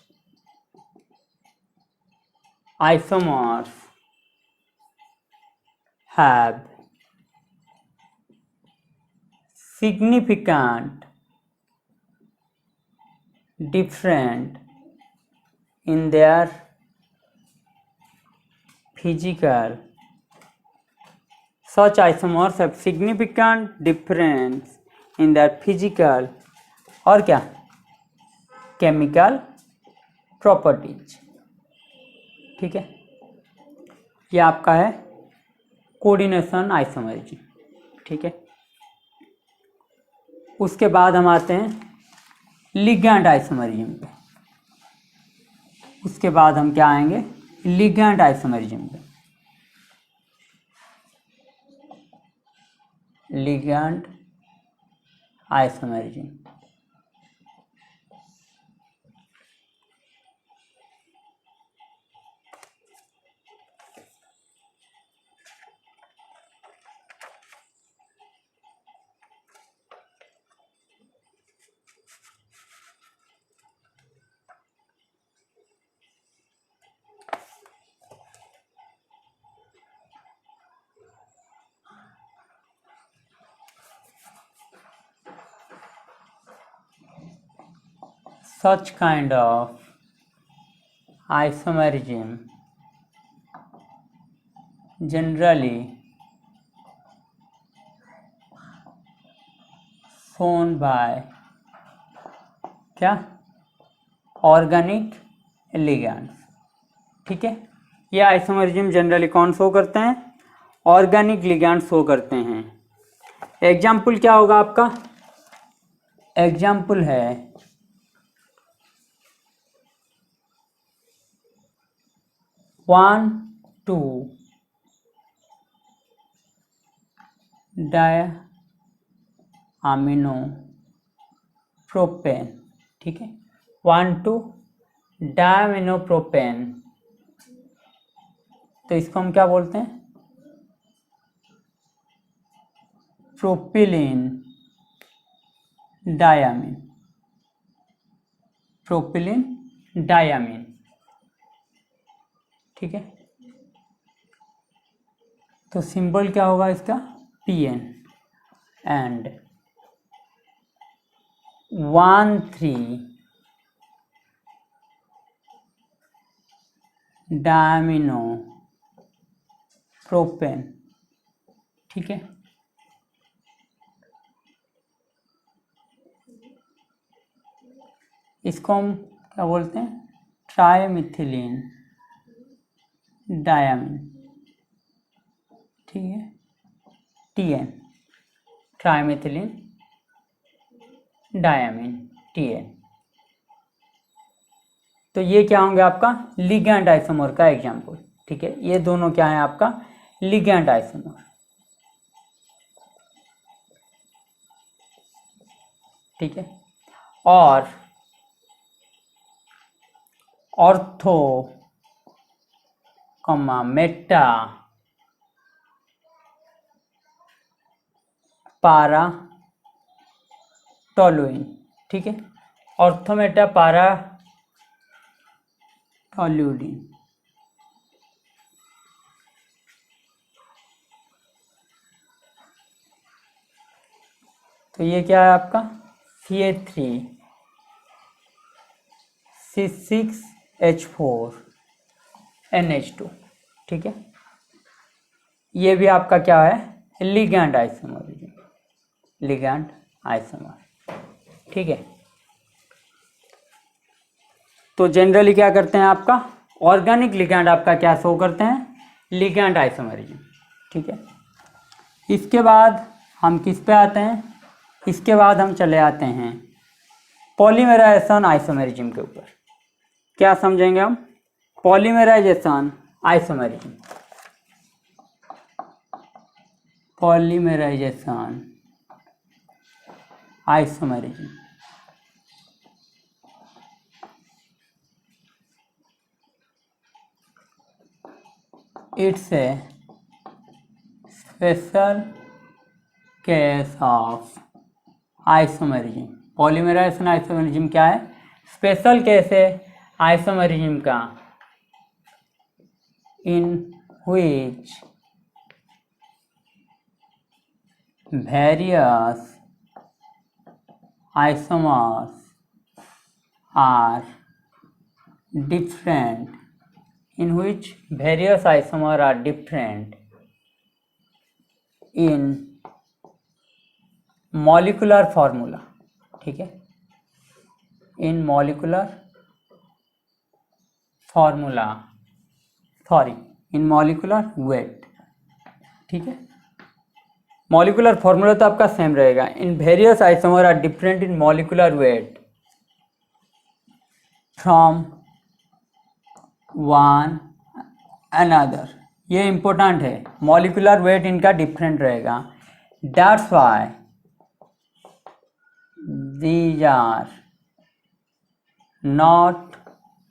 Speaker 1: isomers have significant different in their physical, such isomers have significant difference in their physical और क्या, केमिकल प्रॉपर्टीज। ठीक है, ये आपका है कोऑर्डिनेशन आइसोमेरिज्म। ठीक है, उसके बाद हम आते हैं लिगैंड आइसोमेरिज्म पे। उसके बाद हम क्या आएंगे, लिगैंड आइसोमेरिज्म पे। Ligand isomerism such kind of isomerism generally shown by क्या ऑर्गेनिक लिगैंड्स। ठीक है, ये आइसोमरिज्म जनरली कौन शो करते हैं? ऑर्गेनिक लिगैंड शो करते हैं। एग्जाम्पल क्या होगा आपका? एग्जाम्पल है 1,2 डायमिनोप्रोपेन। ठीक है, 1,2 डायमिनोप्रोपेन। तो इसको हम क्या बोलते हैं? Propylene diamine. Propylene diamine. ठीक है, तो सिंबल क्या होगा इसका? Pn। And 1,3 diamino propane. ठीक है, इसको हम क्या बोलते हैं? Trimethylene diamine. ठीक है, Tn, ट्राइमिथिलीन डायामीन, Tn। तो ये क्या होंगे आपका? लिगैंड आइसोमर का एग्जाम्पल। ठीक है, ये दोनों क्या है आपका? Ligand isomer. ठीक है, और ऑर्थो मेटा पारा टोलुइन। ठीक है, ऑर्थोमेटा पारा टोल्यूडिन। तो ये क्या है आपका? Ca3 C6H4 NH2। ठीक है, ये भी आपका क्या है? Ligand isomer. Ligand isomer. ठीक है, तो जनरली क्या करते हैं आपका? ऑर्गेनिक लिगैंड आपका क्या शो करते हैं? Ligand isomerism. ठीक है, इसके बाद हम किस पे आते हैं? इसके बाद हम चले आते हैं पॉलीमराइजेशन आइसोमरिज्म के ऊपर। क्या समझेंगे हम? Polymerization isomerism. Polymerization isomerism. It's a special case of isomerism. Polymerization isomerism क्या है? स्पेशल केस है आइसोमरिज्म का, इन which various isomers are different, in which various isomers are different in molecular formula। ठीक है, in molecular formula, sorry in molecular weight। ठीक है, मॉलिकुलर फॉर्मूला तो आपका सेम रहेगा। In various isomer are different in molecular weight from one another. ये इंपॉर्टेंट है, मॉलिकुलर वेट इनका डिफरेंट रहेगा। That's why these are not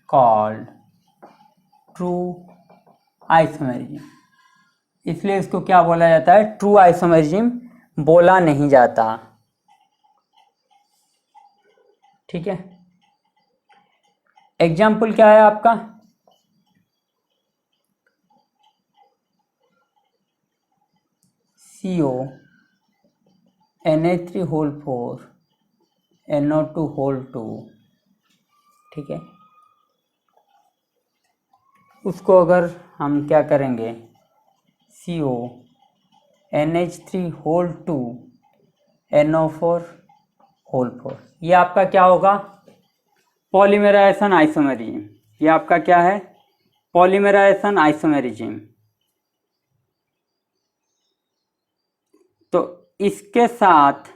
Speaker 1: called true isomerism. इसलिए इसको क्या बोला जाता है? ट्रू आइसोमरिज्म बोला नहीं जाता। ठीक है, एग्जाम्पल क्या है आपका? CO Na3 NO2 ठीक है, उसको अगर हम क्या करेंगे? CO NH3 whole 2 NO4 whole 4। ये आपका क्या होगा? Polymerization isomerism. ये आपका क्या है? Polymerization isomerism. तो इसके साथ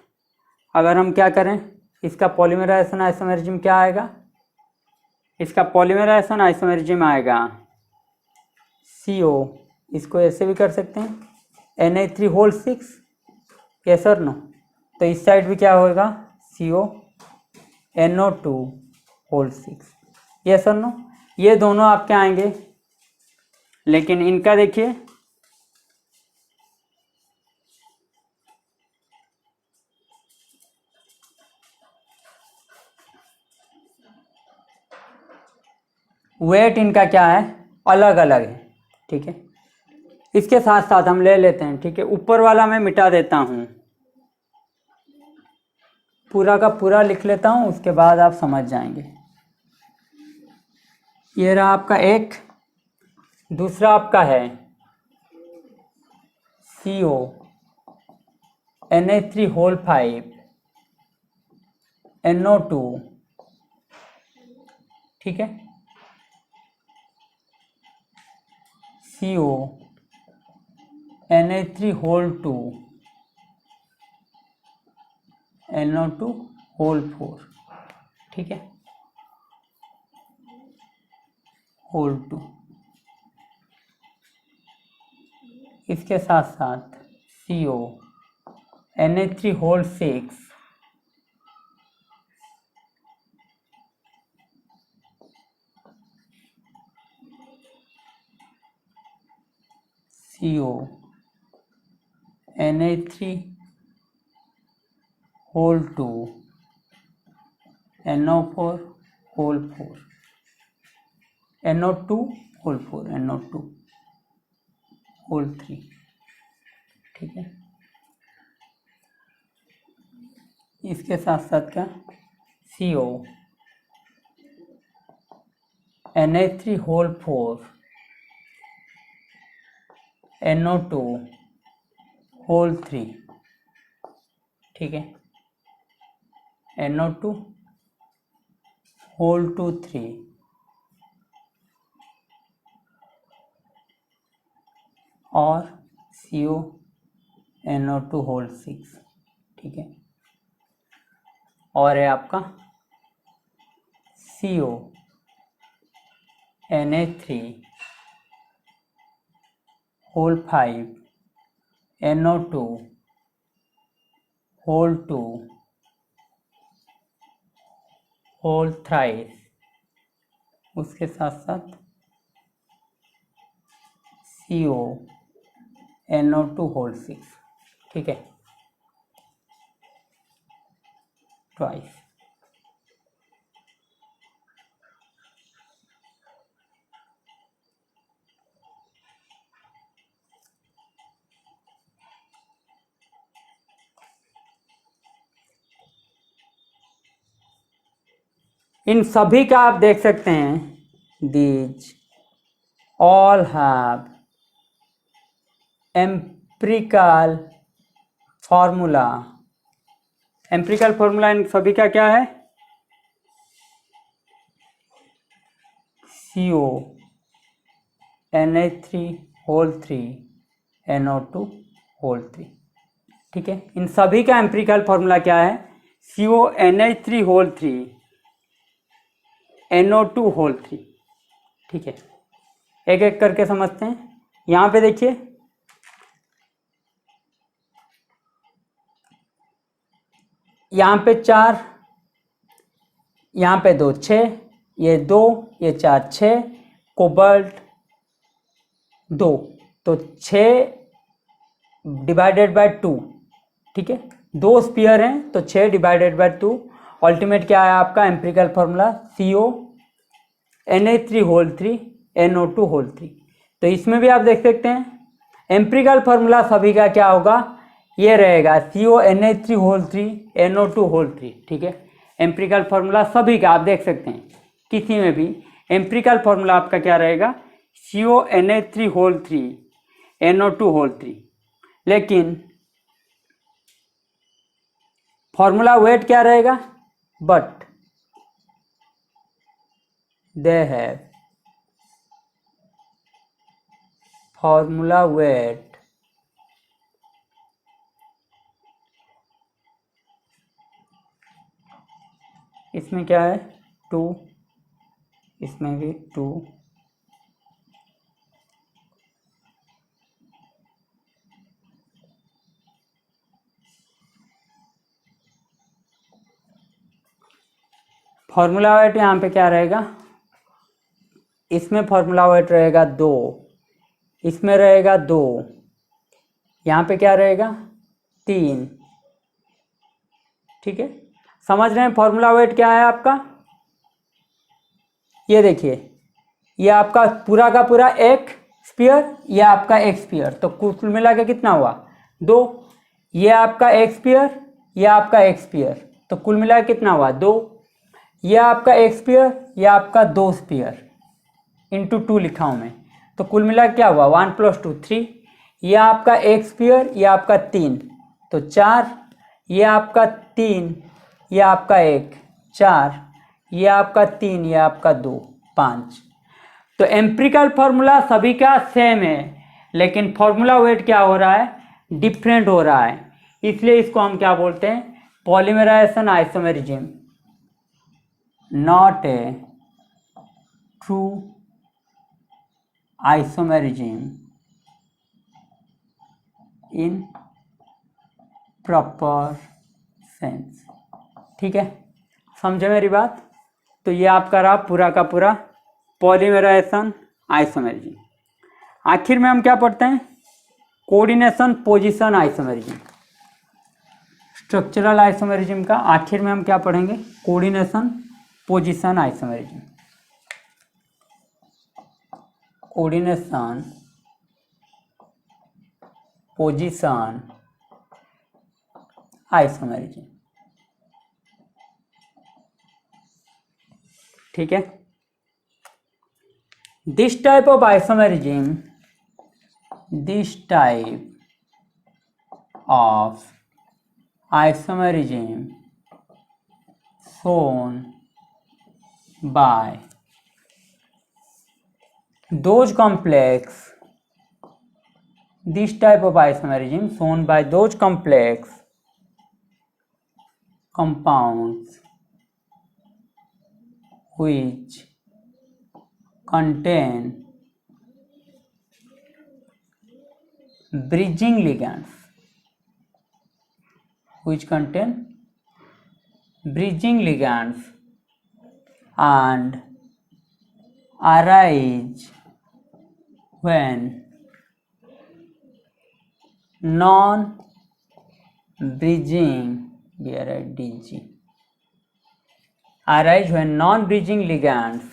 Speaker 1: अगर हम क्या करें, इसका पॉलीमराइजेशन आइसोमेरिज्म क्या आएगा? इसका पॉलीमराइजेशन आइसोमेरिज्म आएगा CO, इसको ऐसे भी कर सकते हैं NH3 होल 6, यस और नो। तो इस साइड भी क्या होगा? CO NO2 होल 6, यस और नो। ये दोनों आपके आएंगे, लेकिन इनका देखिए वेट इनका क्या है? अलग अलग है, ठीक है। इसके साथ साथ हम ले लेते हैं, ठीक है, ऊपर वाला मैं मिटा देता हूं, पूरा का पूरा लिख लेता हूं, उसके बाद आप समझ जाएंगे। ये रहा आपका एक, दूसरा आपका है CO NH3 होल 5 NO2, ठीक है, CO NH3 whole 2 NO2 whole 4, ठीक है, होल 2। इसके साथ साथ CO NH3 whole 6 CO NH3 whole 2 NO4 whole 4 NO2 whole 4 NO2 whole 3, ठीक है। इसके साथ साथ क्या? CO NH3 whole 4 NO2 whole 3, ठीक है, NO2 होल 2 3 और CO NO2 होल 6, ठीक है। और है आपका CO NH3 whole 5 NO2 whole 2 whole thrice, उसके साथ साथ CO NO2 होल 6, ठीक है, ट्वाइस। इन सभी का आप देख सकते हैं, these all have empirical formula. Empirical formula in सभी का क्या है? CO NH3 whole 3 NO2 whole 3, ठीक है। इन सभी का एम्पिरिकल फॉर्मूला क्या है? CO NH3 whole 3 NO2 whole 3, ठीक है। एक एक करके समझते हैं। यहाँ पे देखिए, यहाँ पे 4, यहाँ पे 2 6, ये 2, ये 4 6, कोबाल्ट 2, तो 6 डिवाइडेड बाय 2, ठीक है, 2 स्पीयर हैं तो 6 डिवाइडेड बाय 2। अल्टीमेट क्या है आपका empirical formula? CO NH3 whole 3 NO2 whole 3। तो इसमें भी आप देख सकते हैं एम्पिरिकल फॉर्मूला सभी का क्या होगा? ये रहेगा CO NH3 whole 3 NO2 whole 3, ठीक है। एम्पिरिकल फॉर्मूला सभी का आप देख सकते हैं, किसी में भी एम्पिरिकल फॉर्मूला आपका क्या रहेगा? CO NH3 whole 3 NO2 3। लेकिन फॉर्मूला वेट क्या रहेगा, but they have formula weight इसमें क्या है 2, इसमें भी 2, फॉर्मूला वेट यहाँ पे क्या रहेगा, इसमें फॉर्मूला वेट रहेगा 2, इसमें रहेगा 2, यहाँ पे क्या रहेगा 3। ठीक है, समझ रहे हैं फॉर्मूला वेट क्या है आपका। ये देखिए, ये आपका पूरा का पूरा एक स्पीयर, ये आपका एक स्पीयर, तो कुल मिला के कितना हुआ 2। ये आपका एक स्पीयर, ये आपका एक स्पीयर, तो कुल मिला के कितना हुआ 2। ये आपका एक स्पीयर, ये आपका 2 स्पीयर, इंटू 2 लिखा हूँ मैं, तो कुल मिला के क्या हुआ 1 + 2 3। ये आपका एक स्पीयर, ये आपका 3, तो 4। ये आपका 3, ये आपका 1 4, ये आपका 3, ये आपका 2 5। तो एम्पिरिकल फॉर्मूला सभी का सेम है, लेकिन फॉर्मूला वेट क्या हो रहा है, डिफरेंट हो रहा है, इसलिए इसको हम क्या बोलते हैं, polymerization isomerism, not a true isomerism in proper sense. ठीक है, समझे मेरी बात। तो ये आपका रहा पूरा का पूरा पॉलीमराइजेशन आइसोमेरिज्म। आखिर में हम क्या पढ़ते हैं, coordination position isomerism. Structural isomerism का आखिर में हम क्या पढ़ेंगे, coordination position isomerism. Coordination position isomerism. ठीक है, this type of isomerism, this type of isomerism shown by those complex, this type of isomerism shown by those complex compounds which contain bridging ligands, which contain bridging ligands and arise when non-bridging, here I DG, arise when non-bridging ligands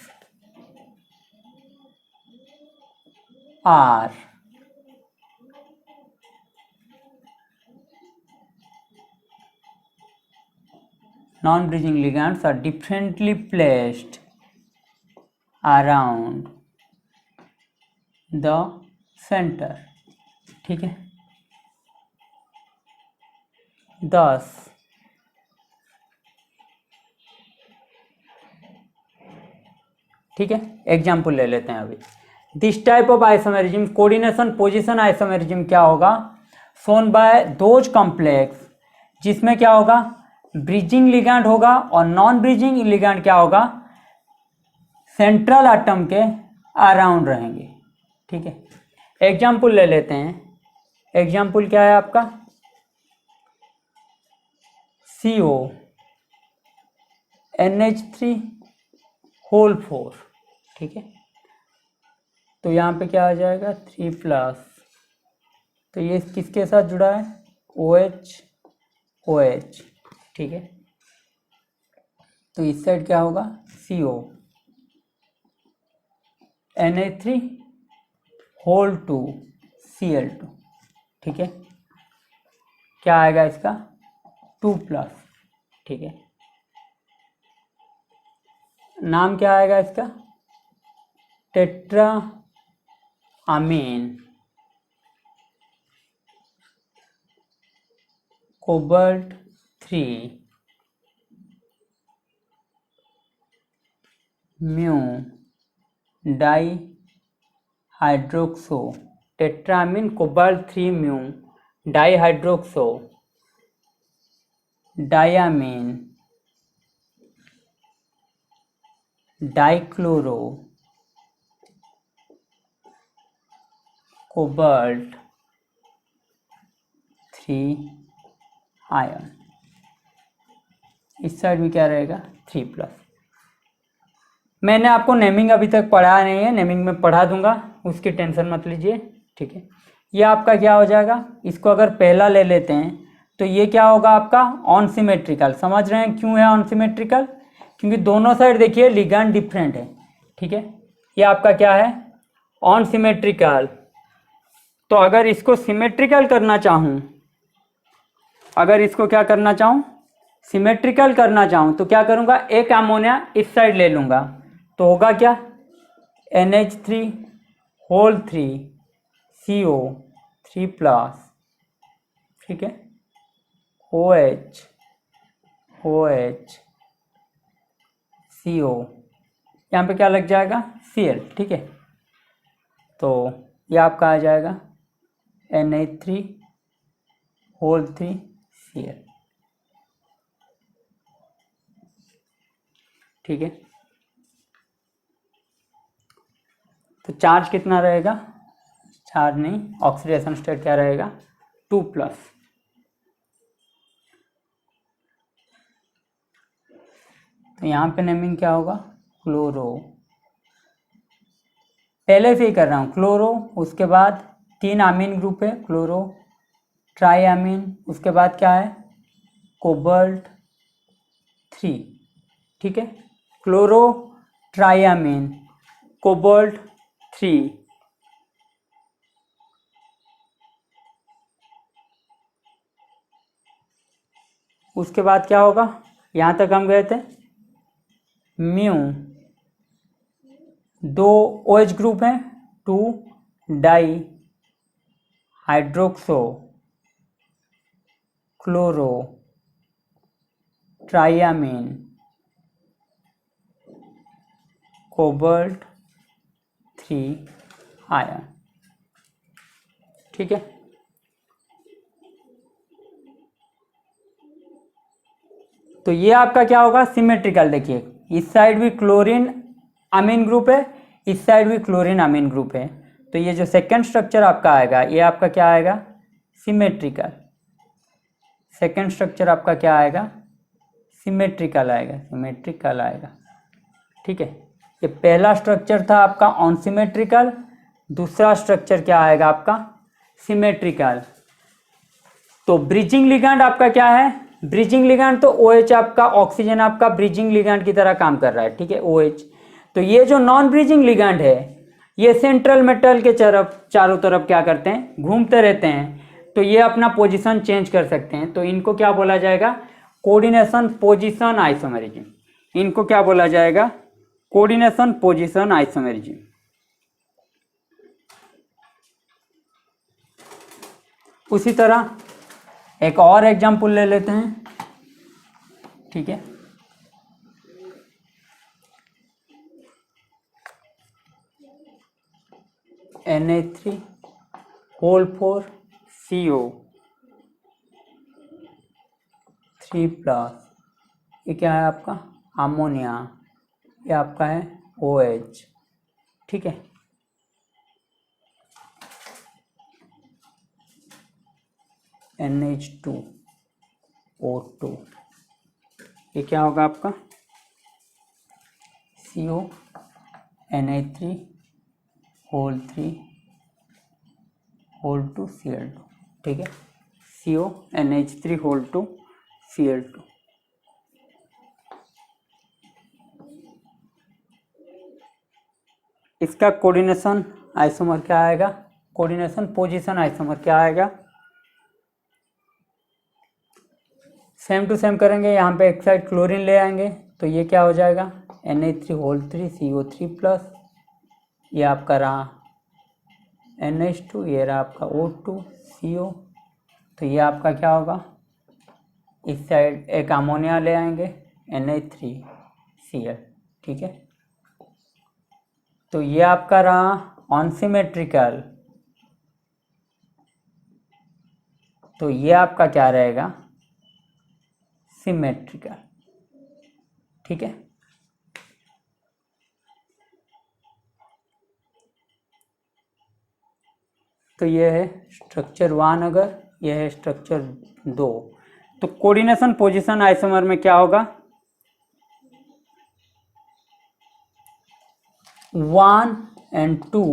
Speaker 1: are differently placed around the center। ठीक है, thus ठीक है, एग्जाम्पल ले लेते हैं अभी। This type of isomerism, coordination position isomerism क्या होगा, शोन बाय दोज कॉम्प्लेक्स, जिसमें क्या होगा ब्रिजिंग लिगैंड होगा, और नॉन ब्रिजिंग लिगैंड क्या होगा सेंट्रल एटम के अराउंड रहेंगे। ठीक है, एग्जाम्पल ले लेते हैं। एग्जाम्पल क्या है आपका, CO NH3 होल 4। ठीक है, तो यहाँ पे क्या आ जाएगा 3+, तो ये किसके साथ जुड़ा है OH OH। ठीक है, तो इस साइड क्या होगा CO NH3 होल 2 Cl2। ठीक है, क्या आएगा इसका 2+। ठीक है, नाम क्या आएगा इसका tetra amine cobalt 3 mu di hydroxo tetramine cobalt 3 mu di hydroxo diamine dichloro cobalt 3 ion. इस साइड में क्या रहेगा 3+। मैंने आपको नेमिंग अभी तक पढ़ाया नहीं है, नेमिंग में पढ़ा दूंगा, उसकी टेंशन मत लीजिए, ठीक है। ये आपका क्या हो जाएगा, इसको अगर पहला ले लेते हैं तो ये क्या होगा आपका ऑन सिमेट्रिकल। समझ रहे हैं क्यों है ऑन सिमेट्रिकल, क्योंकि दोनों साइड देखिए लिगैंड डिफरेंट है, ठीक है। ये आपका क्या है ऑन सिमेट्रिकल। तो अगर इसको सिमेट्रिकल करना चाहूँ, अगर इसको क्या करना चाहूँ सिमेट्रिकल करना चाहूँ तो क्या करूँगा, एक अमोनिया इस साइड ले लूँगा तो होगा क्या NH3 होल 3 CO3+, ठीक है, OH CO, यहाँ पे क्या लग जाएगा Cl, ठीक है। तो ये आपका आ जाएगा NH3 होल 3 Cl, ठीक है। तो चार्ज कितना रहेगा, चार्ज नहीं, ऑक्सीडेशन स्टेट क्या रहेगा 2+। तो यहाँ पे नेमिंग क्या होगा क्लोरो, पहले से ही कर रहा हूँ क्लोरो, उसके बाद 3 अमीन ग्रुप है क्लोरो ट्राई अमीन, उसके बाद क्या है कोबाल्ट 3, ठीक है, क्लोरो ट्राइअमीन कोबाल्ट 3, उसके बाद क्या होगा, यहाँ तक हम गए थे म्यू, 2 OH ग्रुप हैं 2 di hydroxo chloro triamine cobalt 3 ion, ठीक है। तो ये आपका क्या होगा सिमेट्रिकल। देखिए इस साइड भी क्लोरीन अमीन ग्रुप है, इस साइड भी क्लोरीन अमीन ग्रुप है, तो ये जो सेकंड स्ट्रक्चर आपका आएगा ये आपका क्या आएगा सिमेट्रिकल। सेकंड स्ट्रक्चर आपका क्या आएगा सिमेट्रिकल आएगा, सिमेट्रिकल आएगा, ठीक है। ये पहला स्ट्रक्चर था आपका ऑन सिमेट्रिकल, दूसरा स्ट्रक्चर क्या आएगा आपका सिमेट्रिकल। तो ब्रिजिंग लिगैंड आपका क्या है, ब्रिजिंग लिगैंड तो OH आपका ऑक्सीजन आपका ब्रिजिंग लिगैंड की तरह काम कर रहा है, ठीक है OH। तो ये जो नॉन ब्रिजिंग लिगैंड है ये सेंट्रल मेटल के चारों तरफ क्या करते हैं घूमते रहते हैं, तो ये अपना पोजीशन चेंज कर सकते हैं। तो इनको क्या बोला जाएगा कोऑर्डिनेशन पोजीशन आइसोमेरिज्म, इनको क्या बोला जाएगा कोऑर्डिनेशन पोजीशन आइसोमेरिज्म। उसी तरह एक और एग्जाम्पल ले लेते हैं, ठीक है। Na3 होल 4 CO3+, ये क्या है आपका अमोनिया, ये आपका है OH, ठीक है। NH2O2, ये क्या होगा आपका CO Na3 whole 3 whole 2 Cl2, ठीक है, CO NH3 होल 2 Cl2। इसका कोऑर्डिनेशन आइसोमर क्या आएगा, कोऑर्डिनेशन पोजीशन आइसोमर क्या आएगा, सेम टू सेम करेंगे। यहाँ पे एक साइड क्लोरीन ले आएंगे तो ये क्या हो जाएगा Na3 होल 3 CO3+, ये आपका रहा NH2, ये रहा आपका O2 CO, तो ये आपका क्या होगा इस साइड एक अमोनिया ले आएंगे Na3Cl, ठीक है। तो ये आपका रहा अनसिमेट्रिकल, तो ये आपका क्या रहेगा, सिमेट्रिकल, ठीक है। तो ये है स्ट्रक्चर 1, अगर ये है स्ट्रक्चर 2, तो कोऑर्डिनेशन पोजीशन आइसोमर में क्या होगा, 1 and 2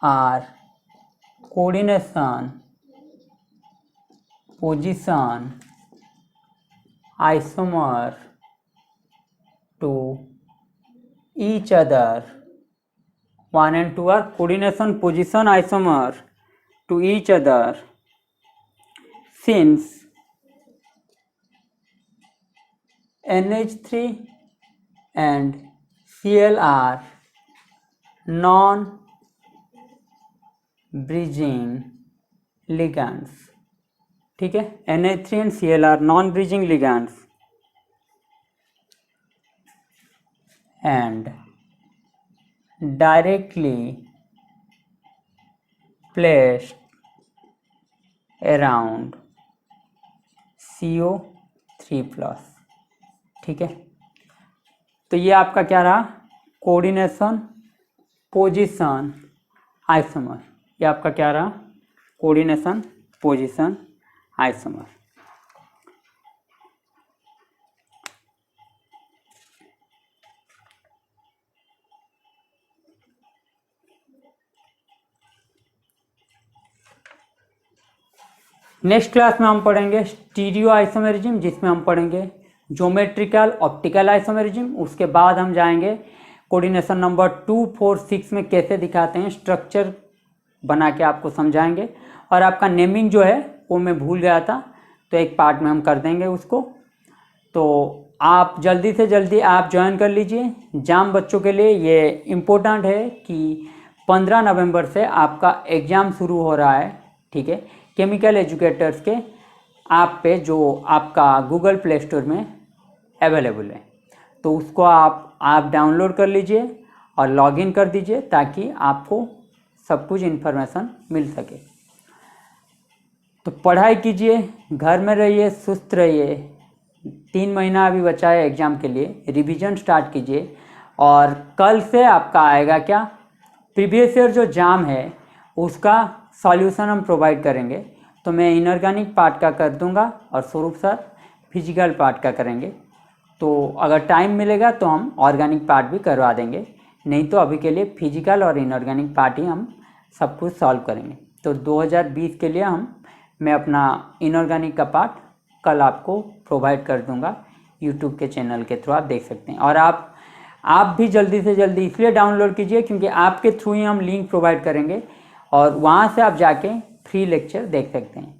Speaker 1: are coordination position isomer to each other. 1 and 2 are coordination position isomer to each other since NH3 and Cl are non-bridging ligands, ठीक है। NH3 and Cl are non-bridging ligands and directly placed around CO3+, ठीक है। तो ये आपका क्या रहा, कोऑर्डिनेशन पोजीशन आइसोमर, ये आपका क्या रहा, coordination position isomer. Next class में हम पढ़ेंगे स्टीरियो आइसोमेरिज्म, जिसमें हम पढ़ेंगे ज्योमेट्रिकल ऑप्टिकल आइसोमेरिज्म। उसके बाद हम जाएंगे कोऑर्डिनेशन नंबर 2, 4, 6 में कैसे दिखाते हैं, स्ट्रक्चर बना के आपको समझाएंगे। और आपका नेमिंग जो है वो मैं भूल गया था, तो एक पार्ट में हम कर देंगे उसको। तो आप जल्दी से जल्दी आप ज्वाइन कर लीजिए। जाम बच्चों के लिए ये इम्पोर्टेंट है कि 15 नवंबर से आपका एग्ज़ाम शुरू हो रहा है, ठीक है। केमिकल एजुकेटर्स के ऐप पे जो आपका गूगल प्ले स्टोर में अवेलेबल है, तो उसको आप डाउनलोड कर लीजिए और लॉगिन कर दीजिए ताकि आपको सब कुछ इन्फॉर्मेशन मिल सके। तो पढ़ाई कीजिए, घर में रहिए, सुस्त रहिए। 3 महीना अभी बचा है एग्ज़ाम के लिए, रिवीजन स्टार्ट कीजिए। और कल से आपका आएगा क्या, प्रीवियस ईयर जो जाम है उसका सॉल्यूशन हम प्रोवाइड करेंगे। तो मैं इनऑर्गेनिक पार्ट का कर दूंगा और स्वरूप सर फिजिकल पार्ट का करेंगे। तो अगर टाइम मिलेगा तो हम ऑर्गेनिक पार्ट भी करवा देंगे, नहीं तो अभी के लिए फिजिकल और इनऑर्गेनिक पार्ट ही हम सब कुछ सॉल्व करेंगे। तो 2020 के लिए मैं अपना इनऑर्गेनिक का पार्ट कल आपको प्रोवाइड कर दूंगा, यूट्यूब के चैनल के थ्रू आप देख सकते हैं। और आप भी जल्दी से जल्दी इसलिए डाउनलोड कीजिए क्योंकि आपके थ्रू ही हम लिंक प्रोवाइड करेंगे और वहाँ से आप जाके फ्री लेक्चर देख सकते हैं।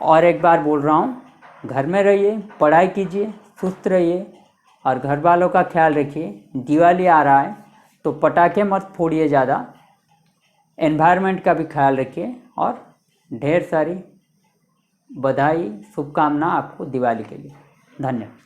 Speaker 1: और एक बार बोल रहा हूँ, घर में रहिए, पढ़ाई कीजिए, सुस्त रहिए और घर वालों का ख्याल रखिए। दिवाली आ रहा है तो पटाखे मत फोड़िए ज़्यादा, एनवायरनमेंट का भी ख्याल रखिए। और ढेर सारी बधाई, शुभकामना आपको दिवाली के लिए। धन्यवाद।